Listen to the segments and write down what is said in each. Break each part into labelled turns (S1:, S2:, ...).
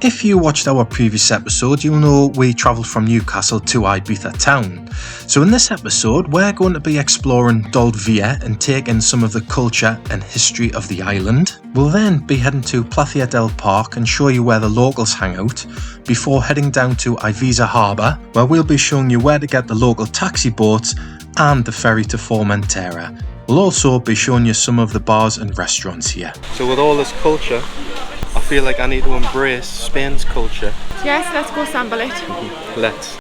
S1: If you watched our previous episode, you'll know we travelled from Newcastle to Ibiza Town. So in this episode, we're going to be exploring Dalt Vila and taking some of the culture and history of the island. We'll then be heading to Plaça del Parc and show you where the locals hang out, before heading down to Eivissa Harbour, where we'll be showing you where to get the local taxi boats and the ferry to Formentera. We'll also be showing you some of the bars and restaurants here.
S2: So with all this culture, I feel like I need to embrace Spain's culture.
S3: Yes, let's go sample it.
S2: Let's.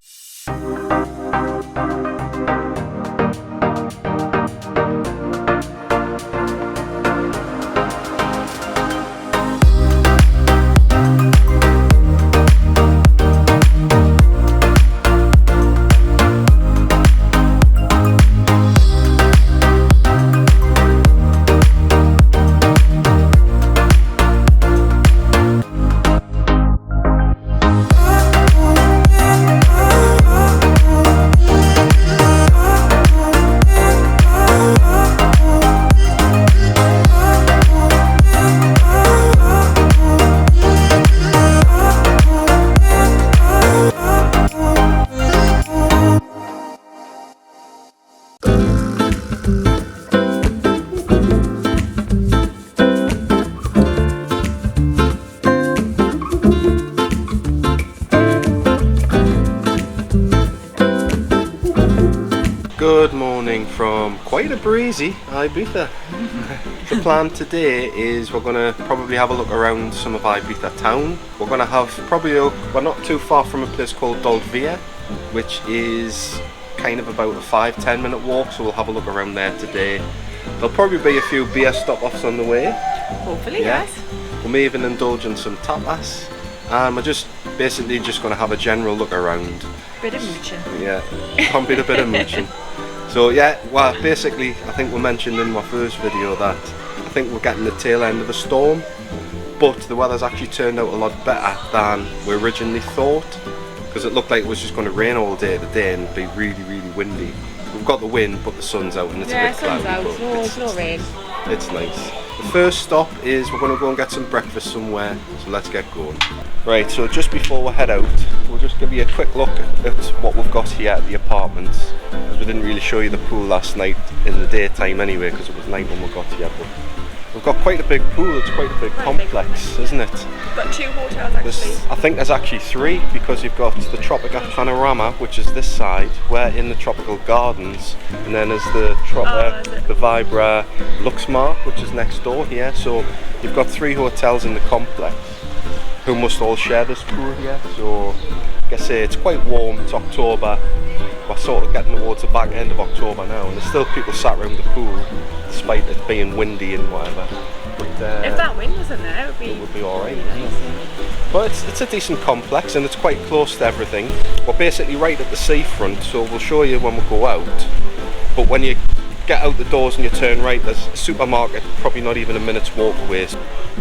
S2: Good morning from quite a breezy Ibiza. The plan today is we're going to probably have a look around some of Ibiza Town. We're going to have we're not too far from a place called Dalt Vila, which is kind of about a 5-10 minute walk, so we'll have a look around there today. There'll probably be a few beer stop-offs on the way.
S3: Hopefully, yes.
S2: We may even indulge in some tapas, and we're just basically just going to have a general look around.
S3: Bit of mooching.
S2: Yeah, can't beat a bit of mooching. So yeah, well basically I think we mentioned in my first video that I think we're getting the tail end of a storm, but the weather's actually turned out a lot better than we originally thought, because it looked like it was just going to rain all day today and be really windy. We've got the wind, but the sun's out and it's a bit cloudy.
S3: Yeah, sun's out, no rain.
S2: It's nice. The first stop is we're going to go and get some breakfast somewhere, so let's get going. Right, so just before we head out, we'll just give you a quick look at what we've got here at the apartments, as we didn't really show you the pool last night in the daytime anyway, because it was night when we got here. But we've got quite a big pool, it's quite a big complex, isn't it?
S3: We've got 2 hotels actually.
S2: I think there's actually 3, because you've got the Tropical Panorama, which is this side, we're in the Tropical Gardens, and then there's the Vibra Luxmar, which is next door here. So you've got 3 hotels in the complex, who must all share this pool here. So like I say, it's quite warm, it's October, we're sort of getting towards the back end of October now, and there's still people sat around the pool, despite it being windy and whatever. But,
S3: if that wind wasn't there, it would be
S2: alright.
S3: Nice.
S2: But it's a decent complex and it's quite close to everything. We're basically right at the seafront, so we'll show you when we go out. But when you get out the doors and you turn right, there's a supermarket probably not even a minute's walk away.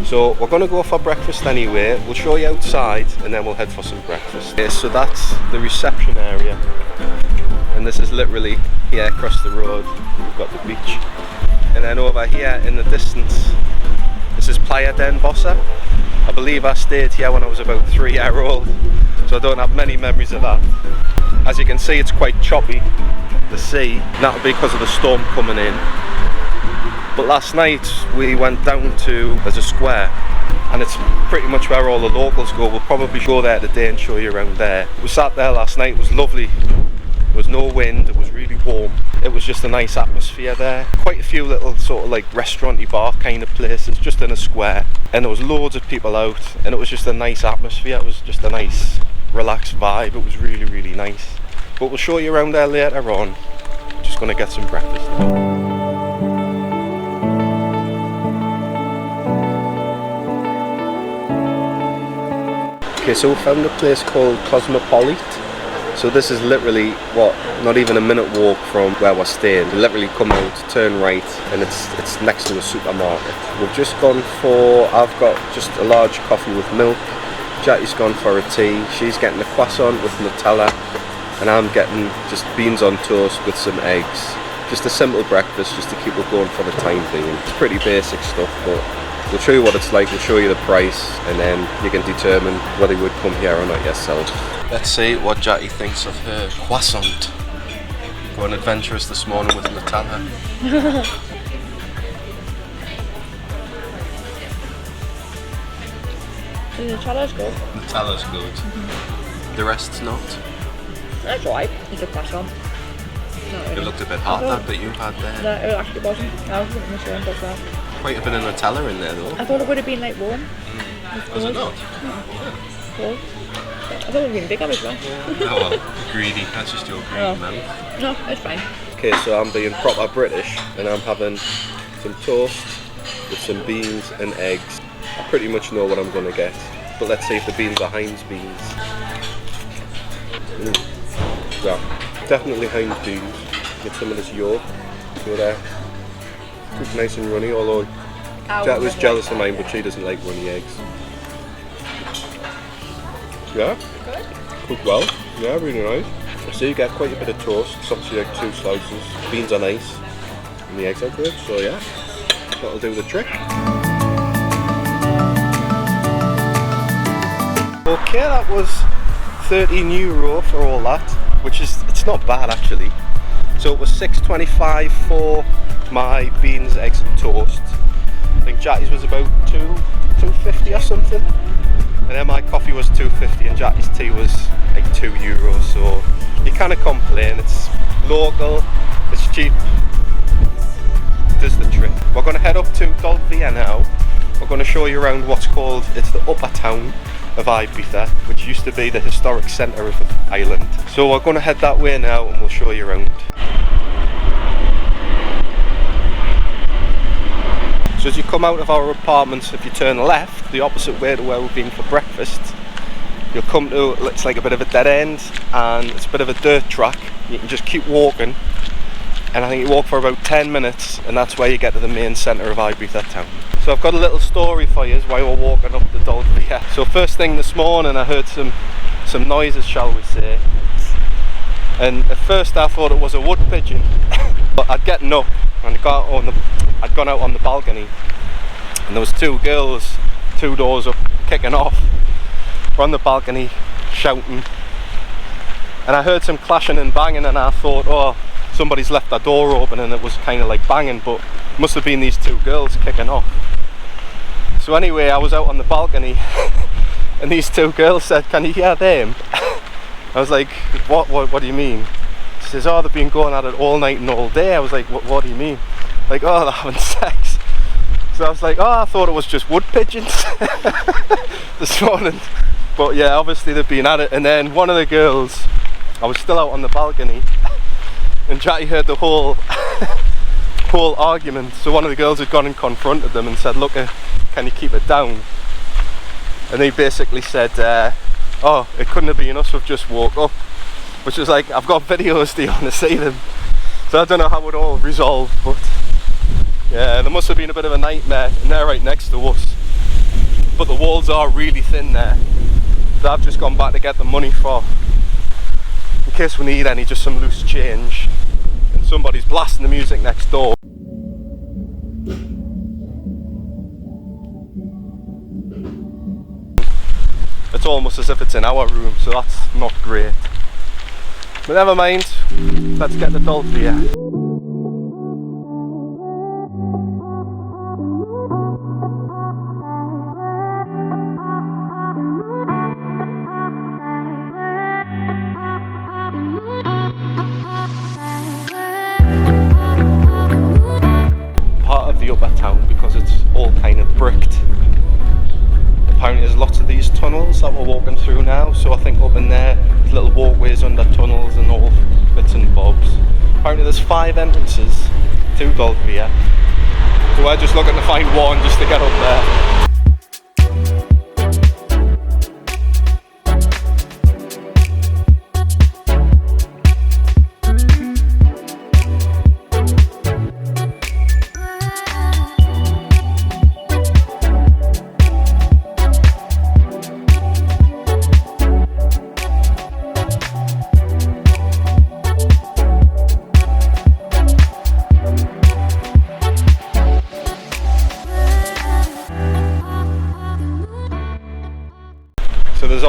S2: So we're going to go for breakfast anyway. We'll show you outside and then we'll head for some breakfast. Okay, so that's the reception area, and this is literally here across the road. We've got the beach, and then over here in the distance, this is Playa del Parc. I believe I stayed here when I was about 3 years old, so I don't have many memories of that. As you can see, it's quite choppy, the sea, and that'll be because of the storm coming in. But last night we went down to, there's a square, and it's pretty much where all the locals go. We'll probably go there today and show you around there. We sat there last night, it was lovely. There was no wind, it was really warm. It was just a nice atmosphere there. Quite a few little sort of like restaurant-y bar kind of places just in a square. And there was loads of people out, and it was just a nice atmosphere. It was just a nice relaxed vibe. It was really nice. But we'll show you around there later on. Just gonna get some breakfast now. Okay, so we found a place called Cosmoplit. So this is literally, not even a minute walk from where we're staying. You literally come out, turn right, and it's next to a supermarket. We've just gone for, I've got just a large coffee with milk. Jackie's gone for a tea. She's getting a croissant with Nutella, and I'm getting just beans on toast with some eggs. Just a simple breakfast, just to keep it going for the time being. It's pretty basic stuff, but We'll show you what it's like, we'll show you the price, and then you can determine whether you would come here or not yourself. Let's see what Jackie thinks of her croissant. Going adventurous this morning with Nutella.
S3: The Nutella's good.
S2: Nutella's good. The rest's not.
S3: That's right. It's a croissant.
S2: It looked a bit hot, that bit you had there.
S3: No, it actually wasn't. I was looking at the same.
S2: Quite a bit of Nutella in there though.
S3: I thought it would have been like warm.
S2: Was it not?
S3: Cold. I thought it would have been bigger as well.
S2: Oh well, greedy. That's just your greedy man.
S3: No, it's fine.
S2: Okay, so I'm being proper British and I'm having some toast with some beans and eggs. I pretty much know what I'm going to get, but let's see if the beans are Heinz beans. Yeah, definitely Heinz beans. Get some of this yolk. Go there. Cooked nice and runny, although Jack was jealous of mine, but she doesn't like runny eggs. Yeah,
S3: Good.
S2: cooked well. Yeah, really nice. So you get quite a bit of toast. It's obviously like 2 slices. Beans are nice, and the eggs are good. So yeah, that'll do the trick. Okay, that was €13 for all that, which is, it's not bad actually. So it was $6.25 for my beans, eggs and toast. I think Jackie's was about $2.50 or something. And then my coffee was $2.50 and Jackie's tea was like €2. So you kind of complain, it's local, it's cheap, it does the trick. We're going to head up to Dalt Vila now. We're going to show you around what's called, it's the upper town of Ibiza, which used to be the historic centre of the island. So we're going to head that way now and we'll show you around. So as you come out of our apartments, if you turn left, the opposite way to where we've been for breakfast, you'll come to, it's like a bit of a dead end and it's a bit of a dirt track. You can just keep walking and I think you walk for about 10 minutes and that's where you get to the main centre of Ibiza Town. So I've got a little story for you while we're walking up the Dalt Vila. So first thing this morning I heard some noises, shall we say, and at first I thought it was a wood pigeon. But I'd gotten up and I'd gone out on the balcony and there was 2 girls 2 doors up kicking off. We're on the balcony shouting and I heard some clashing and banging and I thought, oh, somebody's left their door open, and it was kind of like banging, but it must have been these 2 girls kicking off. So anyway, I was out on the balcony and these 2 girls said, "Can you hear them?" I was like, what do you mean? She says, "Oh, they've been going at it all night and all day." I was like, what do you mean? Like, "Oh, they're having sex." So I was like, "Oh, I thought it was just wood pigeons this morning." But yeah, obviously they've been at it. And then one of the girls, I was still out on the balcony and Jackie heard the whole argument. So one of the girls had gone and confronted them and said, "Look, can you keep it down?" And they basically said, "Oh, it couldn't have been us, we've just woke up." Which was like, I've got videos, do you want to see them? So I don't know how it all resolved, but yeah, there must have been a bit of a nightmare, and they're right next to us. But the walls are really thin there. So I've just gone back to get the money for, in case we need any, just some loose change. And somebody's blasting the music next door. It's almost as if it's in our room, so that's not great. But never mind, let's get the Dalt Vila. Part of the upper town because it's all kind of bricked. Apparently there's lots of these tunnels that we're walking through now, so I think up in there there's little walkways under tunnels and all bits and bobs. Apparently there's 5 entrances to Dalt Vila, so we're just looking to find one just to get up there.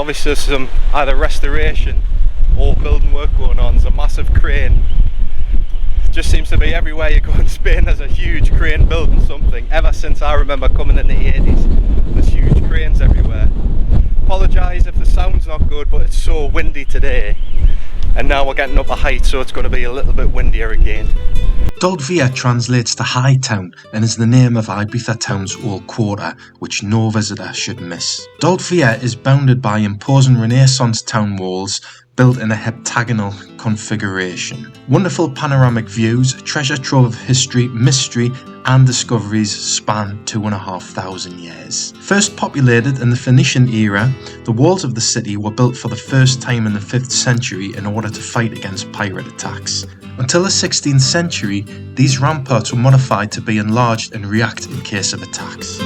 S2: obviously some either restoration or building work going on. There's a massive crane. It just seems to be everywhere you go in Spain there's a huge crane building something. Ever since I remember coming in the 80s, there's huge cranes everywhere. Apologise if the sound's not good, but it's so windy today, and now we're getting up a height, so it's going to be a little bit windier again.
S1: Dalt Vila translates to High Town and is the name of Ibiza Town's old quarter, which no visitor should miss. Dalt Vila is bounded by imposing Renaissance town walls built in a heptagonal configuration. Wonderful panoramic views, a treasure trove of history, mystery and discoveries span 2,500 years. First populated in the Phoenician era, the walls of the city were built for the first time in the 5th century in order to fight against pirate attacks. Until the 16th century, these ramparts were modified to be enlarged and react in case of attacks.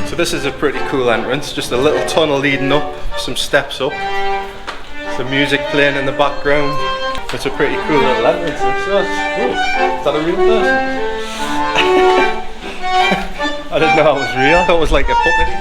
S2: So this is a pretty cool entrance, just a little tunnel leading up, some steps up, some music playing in the background. It's a pretty cool little entrance. Is that a real person? I didn't know it was real. I thought it was like a puppet thing.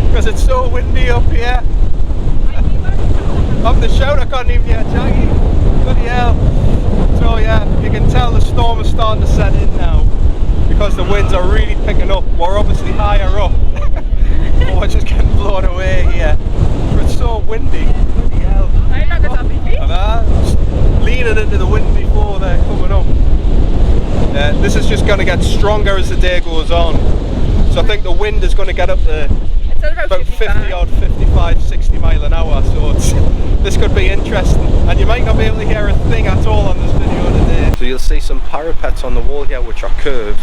S2: Because it's so windy up here. Off the shout I can't even hear Jackie. Bloody hell. So yeah, you can tell the storm is starting to set in now because the winds are really picking up. We're obviously higher up. But we're just getting blown away here. But it's so windy. Bloody hell. And I'm leaning into the wind before they're coming up. This is just going to get stronger as the day goes on. So I think the wind is going to get up to about 50 odd, 55, 60 mile an hour. So this could be interesting. And you might not be able to hear a thing at all on this video today. So you'll see some parapets on the wall here which are curved.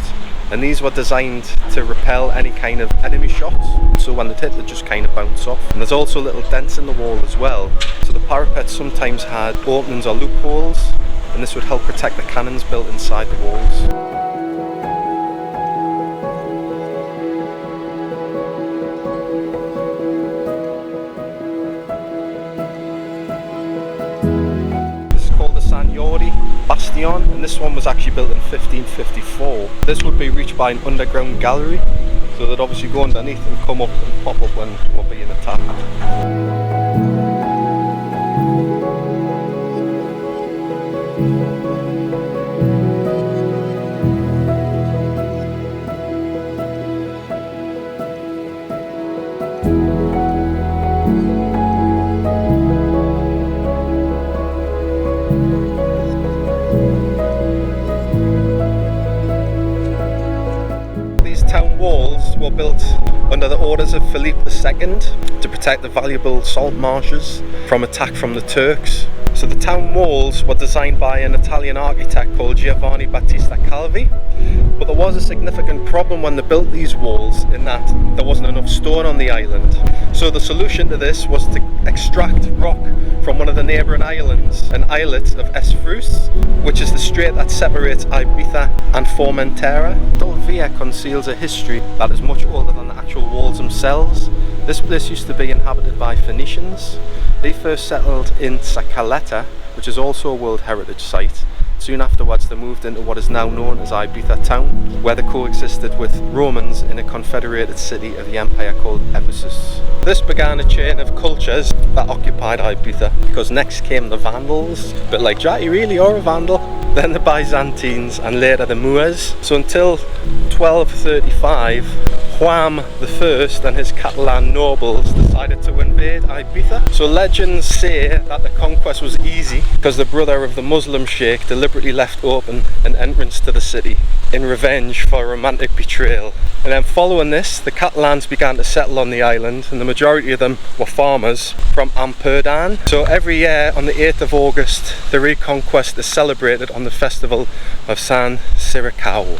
S2: And these were designed to repel any kind of enemy shots. So when they hit, they just kind of bounce off. And there's also little dents in the wall as well. So the parapets sometimes had openings or loopholes. And this would help protect the cannons built inside the walls. Bastion, and this one was actually built in 1554. This would be reached by an underground gallery, so they'd obviously go underneath and come up and pop up when we're being attacked. Walls were built under the orders of Philip II to protect the valuable salt marshes from attack from the Turks. So the town walls were designed by an Italian architect called Giovanni Battista Calvi, but there was a significant problem when they built these walls in that there wasn't enough stone on the island. So the solution to this was to extract rock from one of the neighbouring islands, an islet of Esfrus, which is the strait that separates Ibiza and Formentera. Dalt Vila conceals a history that is much older than the actual walls themselves. This place used to be inhabited by Phoenicians. They first settled in Sacaleta, which is also a World Heritage Site. Soon afterwards they moved into what is now known as Ibiza Town, where they coexisted with Romans in a confederated city of the empire called Ephesus. This began a chain of cultures that occupied Ibiza, because next came the Vandals, but like Jackie, really, you're a Vandal. Then the Byzantines and later the Moors. So until 1235, Juan I and his Catalan nobles decided to invade Ibiza. So legends say that the conquest was easy because the brother of the Muslim sheikh deliberately left open an entrance to the city in revenge for romantic betrayal. And then following this, the Catalans began to settle on the island, and the majority of them were farmers from Amsterdam. So every year on the 8th of August, the Reconquest is celebrated on the festival of San Siricao.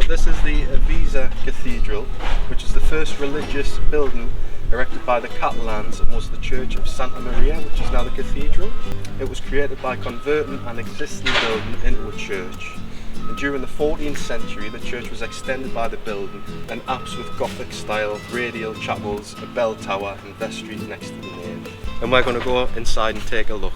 S2: This is the Eivissa Cathedral, which is the first religious building erected by the Catalans and was the church of Santa Maria, which is now the cathedral. It was created by converting an existing building into a church. And during the 14th century, the church was extended by the building and apse with Gothic style radial chapels, a bell tower and vestry next to the nave. And we're going to go inside and take a look.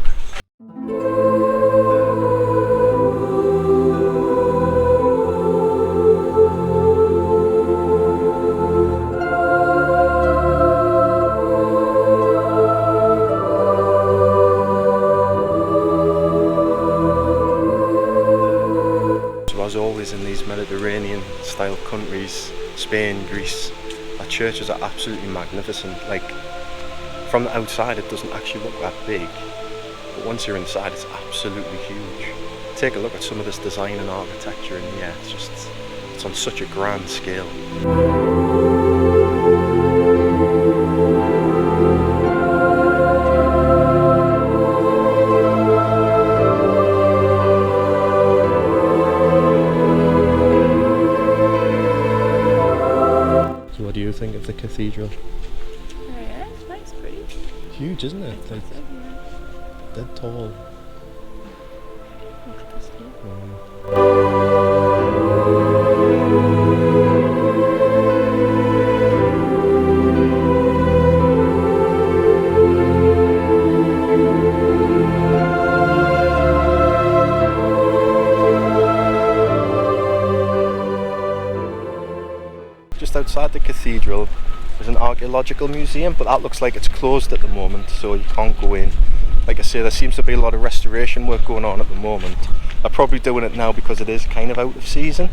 S2: As always in these Mediterranean style countries, Spain, Greece, our churches are absolutely magnificent. Like, from the outside it doesn't actually look that big, but once you're inside it's absolutely huge. Take a look at some of this design and architecture, and yeah, it's on such a grand scale. What do you think of the cathedral?
S3: Oh yeah, it's nice, pretty.
S2: Huge, isn't it? Like, dead tall. Just outside the cathedral there's an archaeological museum, but that looks like it's closed at the moment, so you can't go in. Like I say, there seems to be a lot of restoration work going on at the moment. They're probably doing it now because it is kind of out of season.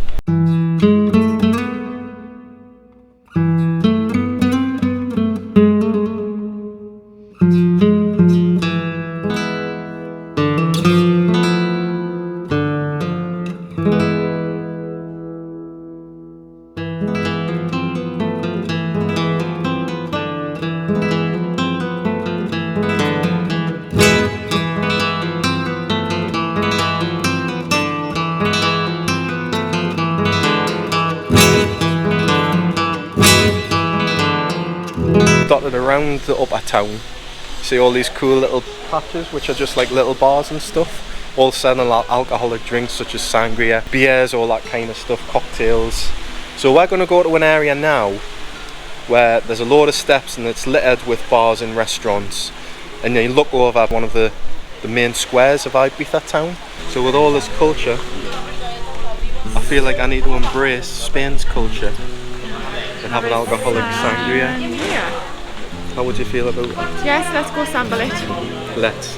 S2: Dotted around the upper town, see all these cool little patches which are just like little bars and stuff, all selling alcoholic drinks such as sangria, beers, all that kind of stuff, cocktails. So we're going to go to an area now where there's a load of steps and it's littered with bars and restaurants, and you look over one of the main squares of Ibiza Town. So with all this culture, I feel like I need to embrace Spain's culture and have an alcoholic sangria.
S3: Yeah.
S2: How would you feel about it?
S3: Yes, let's go sample it.
S2: Let's.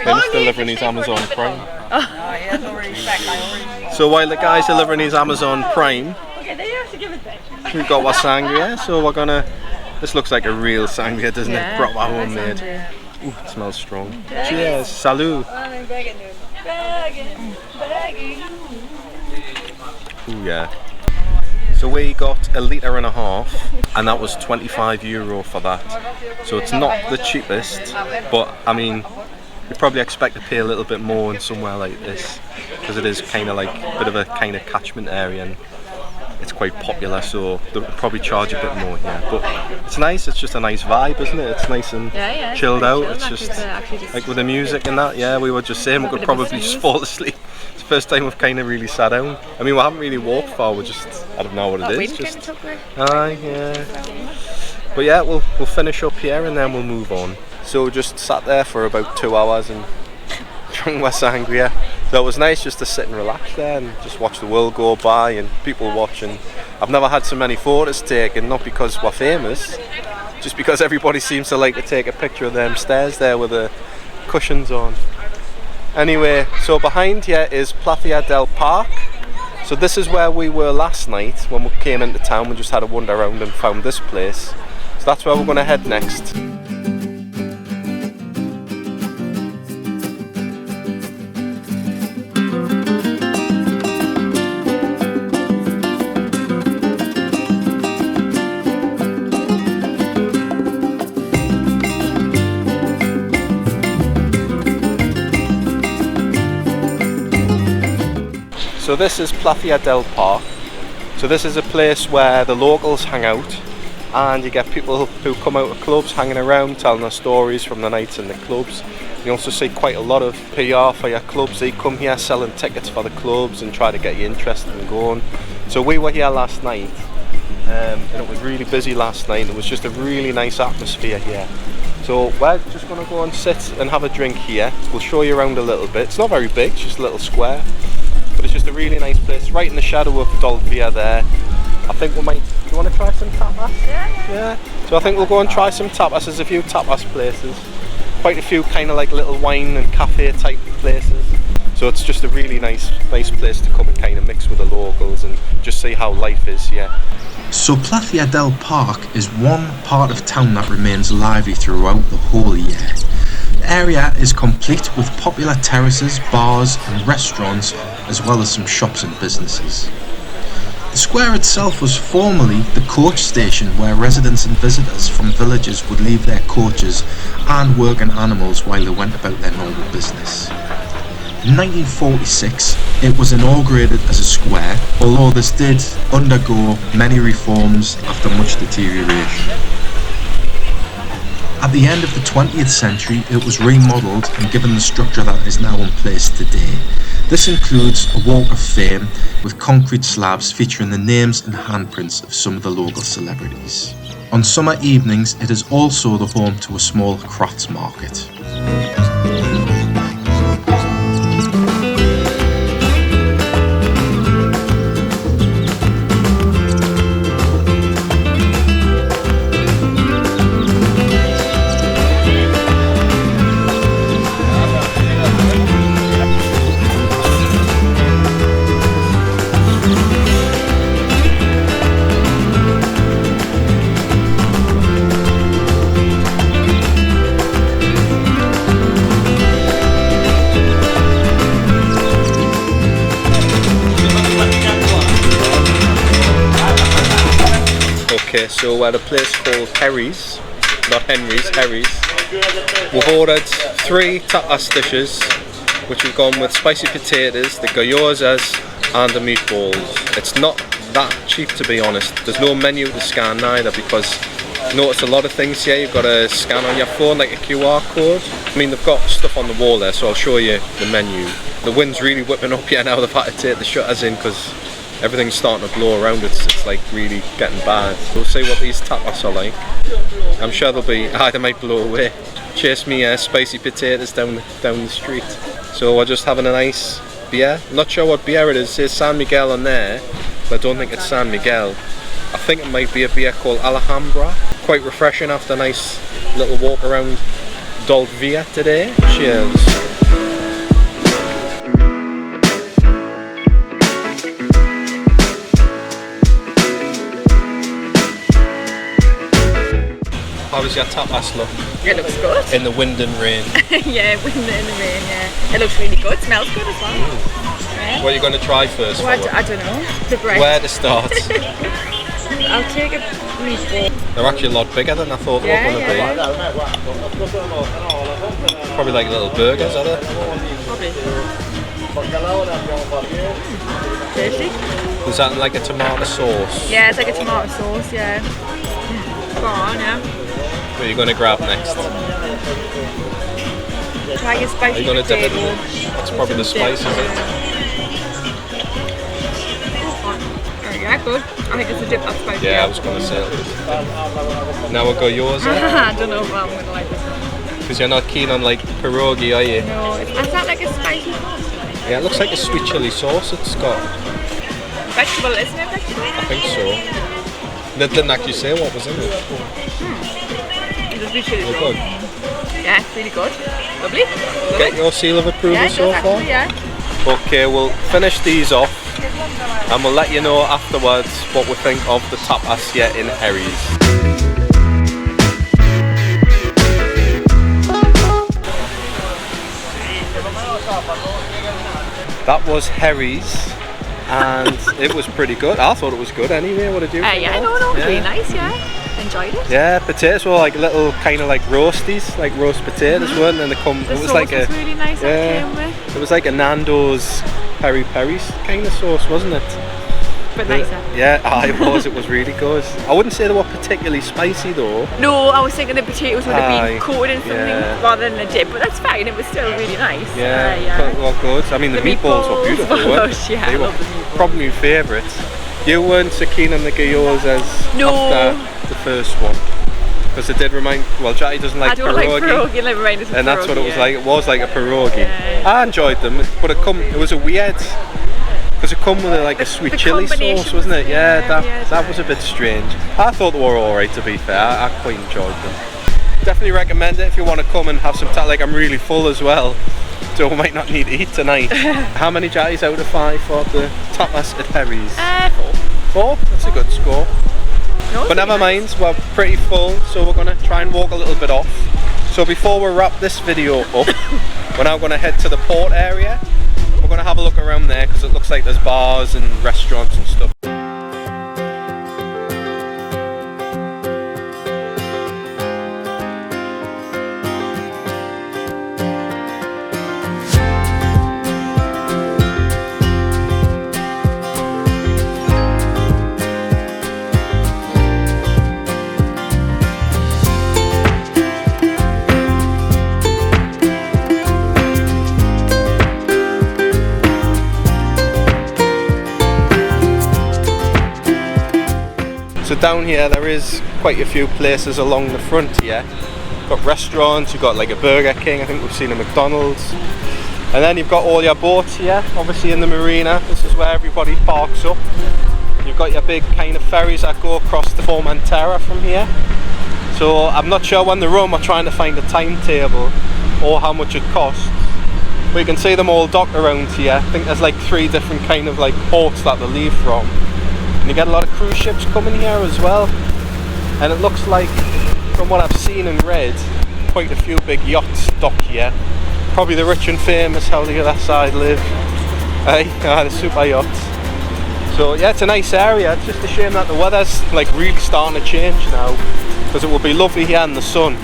S2: Ben's delivering his Amazon Prime. So while the guy's delivering his Amazon Prime, we've got our sangria. So we're gonna. This looks like a real sangria, doesn't it? Proper homemade. Ooh, it smells strong. Cheers. Salut. Ooh, yeah. So we got a litre and a half, and that was €25 for that. So it's not the cheapest, but I mean, you probably expect to pay a little bit more in somewhere like this, because it is kind of like a bit of a kind of catchment area, and it's quite popular, so they'll probably charge a bit more here. But it's nice, it's just a nice vibe, isn't it? It's nice and chilled out. It's just like with the music and that, yeah, we were just saying we could probably just fall asleep. It's the first time we've kind of really sat down. I mean, we haven't really walked far, we're just, I don't know what it is. Just, aye, yeah. But yeah, we'll finish up here and then we'll move on. So we just sat there for about 2 hours and drank my sangria. So it was nice just to sit and relax there and just watch the world go by and people watching. I've never had so many photos taken, not because we're famous, just because everybody seems to like to take a picture of them stairs there with the cushions on. Anyway, so behind here is Placa del Parc. So this is where we were last night when we came into town. We just had a wander around and found this place. So that's where we're going to head next. So this is Placa del Parc. So this is a place where the locals hang out, and you get people who come out of clubs hanging around telling their stories from the nights in the clubs. You also see quite a lot of PR for your clubs. They come here selling tickets for the clubs and try to get you interested in going. So we were here last night, and it was really busy last night. It was just a really nice atmosphere here. So we're just going to go and sit and have a drink here. We'll show you around a little bit. It's not very big, it's just a little square. But it's just a really nice place, right in the shadow of Dalt Vila there. I think we might, do you want to try some tapas? Yeah. So I think we'll go and try some tapas. There's a few tapas places. Quite a few kind of like little wine and cafe type places. So it's just a really nice place to come and kind of mix with the locals and just see how life is here.
S1: So Placa del Parc is one part of town that remains lively throughout the whole year. The area is complete with popular terraces, bars and restaurants, as well as some shops and businesses. The square itself was formerly the coach station where residents and visitors from villages would leave their coaches and working animals while they went about their normal business. In 1946 it was inaugurated as a square, although this did undergo many reforms after much deterioration. At the end of the 20th century it was remodelled and given the structure that is now in place today. This includes a walk of fame with concrete slabs featuring the names and handprints of some of the local celebrities. On summer evenings it is also the home to a small crafts market.
S2: Okay, so we're at a place called Herry's, not Henry's, Herry's. We've ordered 3 tapas dishes, which we've gone with spicy potatoes, the gyozas and the meatballs. It's not that cheap, to be honest. There's no menu to scan neither, because you notice a lot of things here you've got to scan on your phone, like a QR code. I mean, they've got stuff on the wall there, so I'll show you the menu. The wind's really whipping up here now. They've had to take the shutters in because everything's starting to blow around. It's like really getting bad. We'll see what these tapas are like. I'm sure they'll be, they might blow away. Chase me spicy potatoes down the street. So we're just having a nice beer. I'm not sure what beer it is. It says San Miguel on there, but I don't think it's San Miguel. I think it might be a beer called Alhambra. Quite refreshing after a nice little walk around Dalt Vila today. Cheers. How does your tapas look?
S3: It looks good.
S2: In the wind and rain.
S3: Yeah, wind in the rain, yeah. It looks really good. Smells good as well. Yeah.
S2: What are you going to try first?
S3: Well, I don't know. The bread.
S2: Where to start?
S3: I'll take a meatball.
S2: They're actually a lot bigger than I thought they were going to be. Probably like little burgers, are they?
S3: Probably. Tasty.
S2: Is that like a tomato sauce?
S3: Yeah, it's like a tomato sauce, yeah. Go on, yeah.
S2: What are you going to grab next?
S3: Try your spicy
S2: Are you going to dip it
S3: potato.
S2: in? That's probably the spice, is it?
S3: Oh, yeah, good. I think it's a dip that's spicy.
S2: Yeah, I was going to say. Now we'll go yours then?
S3: I don't know if I'm going to like it.
S2: Because you're not keen on like pierogi, are you?
S3: No, is that like a spicy sauce?
S2: Yeah, it looks like a sweet chilli sauce it's got.
S3: Vegetable, isn't it vegetable?
S2: I think so. They didn't actually say what was in it.
S3: It's a sweet chili
S2: They're
S3: sauce.
S2: good.
S3: Yeah, it's really good. Lovely.
S2: Get your seal of approval
S3: Yeah,
S2: so far?
S3: actually, yeah.
S2: Okay, we'll finish these off and we'll let you know afterwards what we think of the tapas here in Herry's. That was Herry's and it was pretty good. I thought it was good anyway. What did you think?
S3: Yeah, no, really nice, yeah. Enjoyed it.
S2: Yeah, potatoes were like little kind of like roasties, like roast potatoes, weren't they? And they come.
S3: The
S2: It was
S3: sauce
S2: like a
S3: was really nice that came with.
S2: It was like a Nando's peri peri kind of sauce, wasn't it?
S3: But nicer.
S2: Yeah, it was. It was really good. I wouldn't say they were particularly spicy though.
S3: No, I was thinking the potatoes would have been coated in something
S2: yeah.
S3: rather than a dip, but that's fine. It was still really nice.
S2: Yeah,
S3: yeah.
S2: but well, good. I mean, the meatballs were beautiful, weren't they?
S3: Yeah,
S2: They
S3: I
S2: were
S3: love the meatballs.
S2: probably my favourites. You weren't so keen on the gyros as after the first one. Because it did remind, well, Jackie doesn't like
S3: I don't
S2: pierogi.
S3: like pierogi, it reminded us of
S2: And that's what it was
S3: pierogi,
S2: like. It was like a pierogi.
S3: Yeah.
S2: I enjoyed them, but it was a weird, because it come with like a sweet
S3: the
S2: chili
S3: combination
S2: sauce, wasn't it?
S3: was
S2: Yeah,
S3: weird,
S2: that was a bit strange. I thought they were alright, to be fair. I quite enjoyed them. Definitely recommend it if you want to come and have some like I'm really full as well, so we might not need to eat tonight. How many Jackies out of 5 for the tapas at Herry's? 4? That's a good score.
S3: No,
S2: But never mind, we're pretty full, so we're going to try and walk a little bit off. So before we wrap this video up, we're now going to head to the port area. We're going to have a look around there because it looks like there's bars and restaurants and stuff. So down here there is quite a few places along the front here. Got restaurants, you've got like a Burger King, I think we've seen a McDonald's. And then you've got all your boats here, obviously in the marina. This is where everybody parks up. You've got your big kind of ferries that go across the Formentera from here. So I'm not sure when they run, we're trying to find a timetable or how much it costs. But you can see them all docked around here. I think there's like 3 different kind of like ports that they leave from. And you get a lot of cruise ships coming here as well. And it looks like, from what I've seen and read, quite a few big yachts dock here. Probably the rich and famous how the other side live. Hey, the super yachts. So yeah, it's a nice area. It's just a shame that the weather's like really starting to change now, because it will be lovely here in the sun.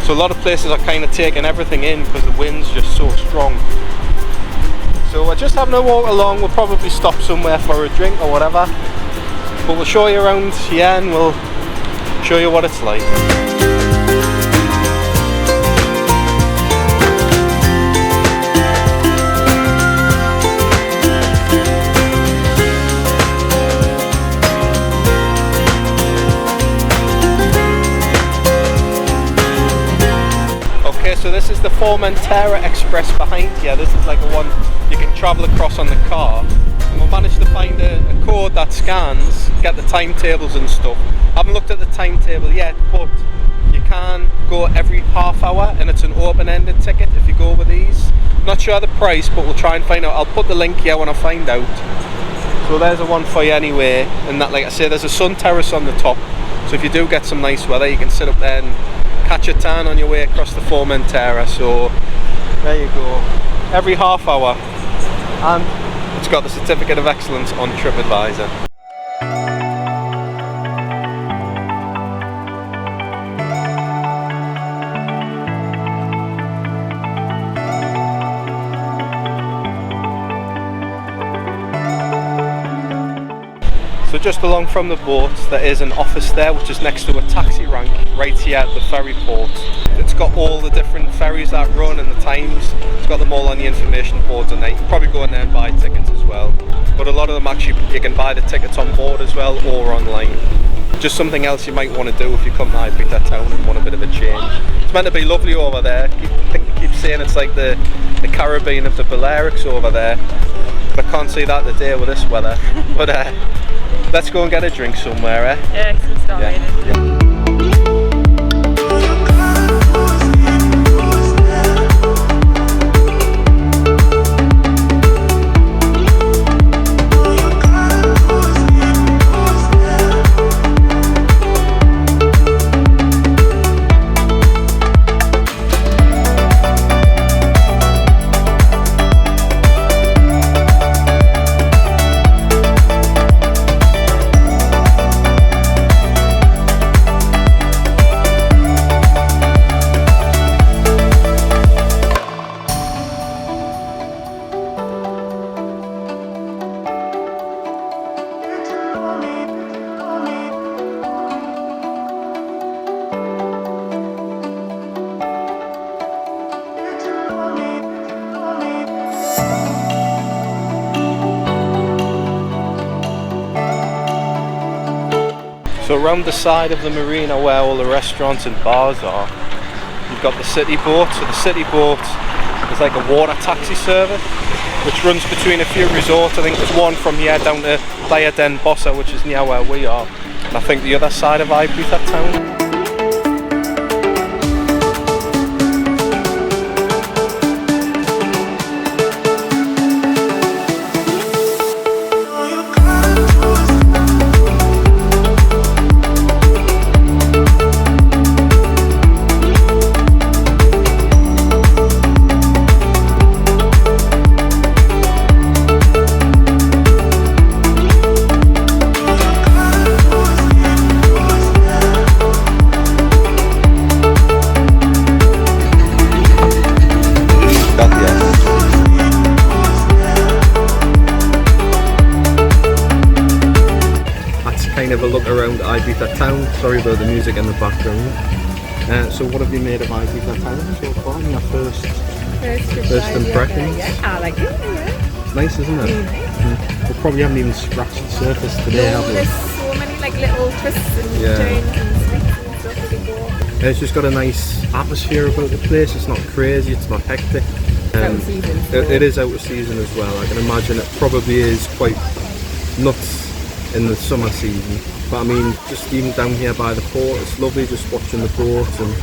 S2: So a lot of places are kind of taking everything in because the wind's just so strong. So we're just having a walk along. We'll probably stop somewhere for a drink or whatever. But we'll show you around here and we'll show you what it's like. Okay, so this is the Formentera Express behind here. This is like a one you can travel across on the car. And we managed to find a code that scans, get the timetables and stuff. I haven't looked at the timetable yet, but you can go every half hour and it's an open-ended ticket if you go with these. Not sure the price, but we'll try and find out. I'll put the link here when I find out. So there's a one for you anyway, and that, like I say, there's a sun terrace on the top, so if you do get some nice weather you can sit up there and catch a tan on your way across the Formentera. So there you go, every half hour, and it's got the certificate of excellence on TripAdvisor. So just along from the boat there is an office there which is next to a taxi rank right here at the ferry port. It's got all the different ferries that run and the times. It's got them all on the information boards, and you can probably go in there and buy tickets as well. But a lot of them actually you can buy the tickets on board as well or online. Just something else you might want to do if you come to Ibiza Town and want a bit of a change. It's meant to be lovely over there. Keep saying it's like the Caribbean of the Balearics over there. But I can't see that today with this weather. But let's go and get a drink somewhere, eh?
S3: Yeah, it's gonna start raining.
S2: So around the side of the marina where all the restaurants and bars are, you've got the city boat. So the city boat is like a water taxi service which runs between a few resorts. I think there's one from here down to Playa del Parc, which is near where we are, and I think the other side of Ibiza Town. Of a look around Ibiza Town. Sorry about the music in the background. So what have you made of Ibiza Town so far? Your first impressions?
S3: Yeah, I like it. Yeah.
S2: It's nice, isn't it?
S3: Really nice.
S2: We probably haven't even scratched the surface today, have we?
S3: There's so many like little twists and turns and streets and stuff to go.
S2: It's just got a nice atmosphere about the place. It's not crazy, it's not hectic.
S3: Out of season.
S2: It is out of season as well. I can imagine it probably is quite nuts in the summer season, but I mean, just even down here by the port, it's lovely just watching the boats and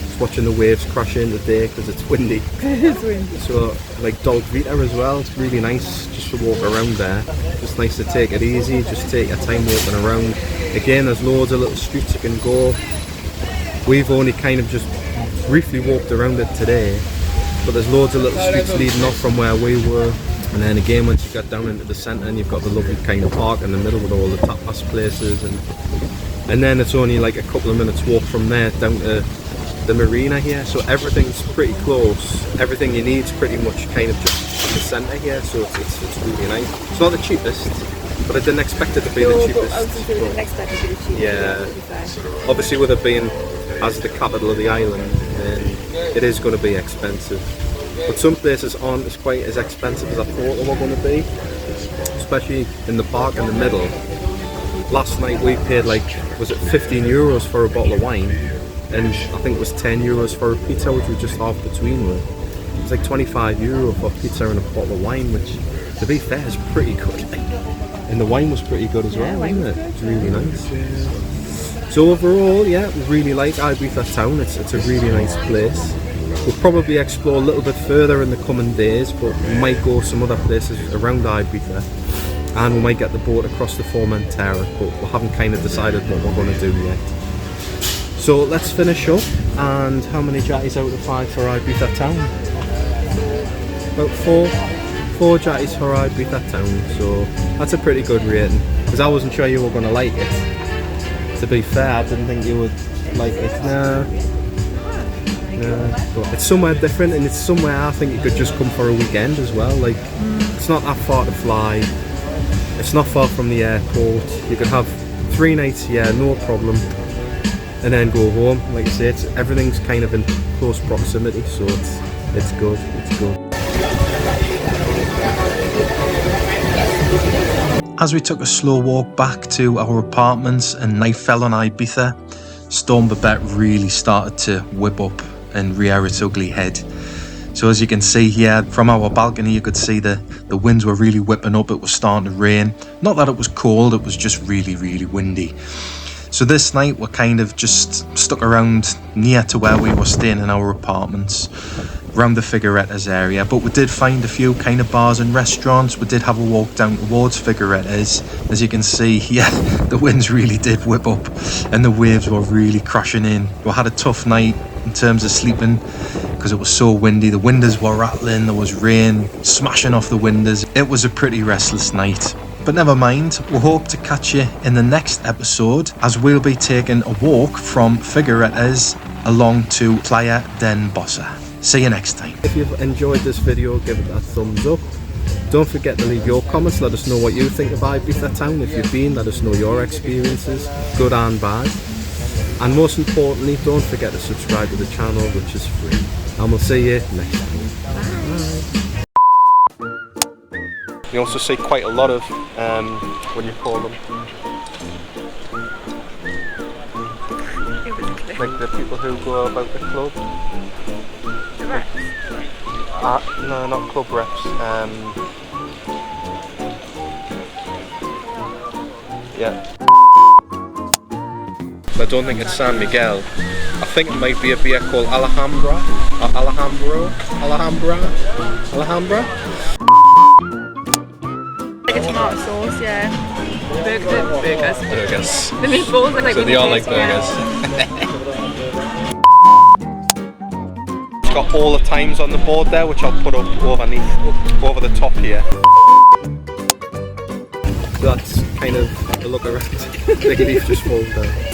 S2: just watching the waves crash in today because it's windy.
S3: It's windy.
S2: So like Dalt Vila as well, it's really nice just to walk around there. Just nice to take it easy, just take your time walking around. Again, there's loads of little streets you can go. We've only kind of just briefly walked around it today, but there's loads of little streets leading off from where we were. And then again, once you get down into the centre, and you've got the lovely kind of park in the middle with all the tapas places, and then it's only like a couple of minutes walk from there down to the marina here. So everything's pretty close. Everything you need is pretty much kind of just in the centre here. So it's really nice. It's not the cheapest, but I didn't expect it to be the cheapest.
S3: I was didn't expect it to be the cheapest.
S2: Yeah. Obviously, with it being as the capital of the island, then it is going to be expensive. But some places aren't quite as expensive as I thought they were going to be, especially in the park in the middle. Last night we paid like, was it €15 for a bottle of wine, and I think it was €10 for a pizza, which was just half between with. It was like €25 for pizza and a bottle of wine, which, to be fair, is pretty good. And the wine was pretty good as well, wasn't it? It was really nice. So overall, yeah, we really like Ibiza Town. It's a really nice place. We'll probably explore a little bit further in the coming days, but we might go some other places around Ibiza, and we might get the boat across the Formentera, but we haven't kind of decided what we're going to do yet. So let's finish up. And how many jatties out of 5 for Ibiza Town? About 4 jatties for Ibiza Town, so that's a pretty good rating, because I wasn't sure you were going to like it. To be fair, I didn't think you would like it. No, but it's somewhere different, and it's somewhere I think you could just come for a weekend as well. Like, it's not that far to fly, it's not far from the airport. You could have 3 nights here, no problem, and then go home. Like I say, everything's kind of in close proximity, so it's good. It's good.
S1: As we took a slow walk back to our apartments and night fell on Ibiza, Storm Babette really started to whip up and rear its ugly head. So as you can see here, from our balcony you could see the winds were really whipping up. It was starting to rain. Not that it was cold, it was just really, really windy. So this night we're kind of just stuck around near to where we were staying in our apartments, around the Figuerettas area, but we did find a few kind of bars and restaurants. We did have a walk down towards Figuerettas. As you can see here, the winds really did whip up and the waves were really crashing in. We had a tough night in terms of sleeping because it was so windy. The windows were rattling, there was rain smashing off the windows. It was a pretty restless night. But never mind, we hope to catch you in the next episode, as we'll be taking a walk from Figuerettas along to Playa del Parc. See you next time.
S2: If you've enjoyed this video, give it a thumbs up. Don't forget to leave your comments, let us know what you think of Ibiza Town. If you've been, let us know your experiences, good and bad. And most importantly, don't forget to subscribe to the channel, which is free. And we'll see you next time. Bye. You also see quite a lot of, what do you call them? Like the people who go about the club.
S3: The reps?
S2: No, not club reps. Yeah. I don't think it's San Miguel. I think it might be a beer called Alhambra. Alhambra.
S3: Like a tomato sauce, yeah. Burgers. The meatballs are like.
S2: So they all like burgers. It's got all the times on the board there, which I'll put up over the top here. So that's kind of a look around. The leaf just falls down.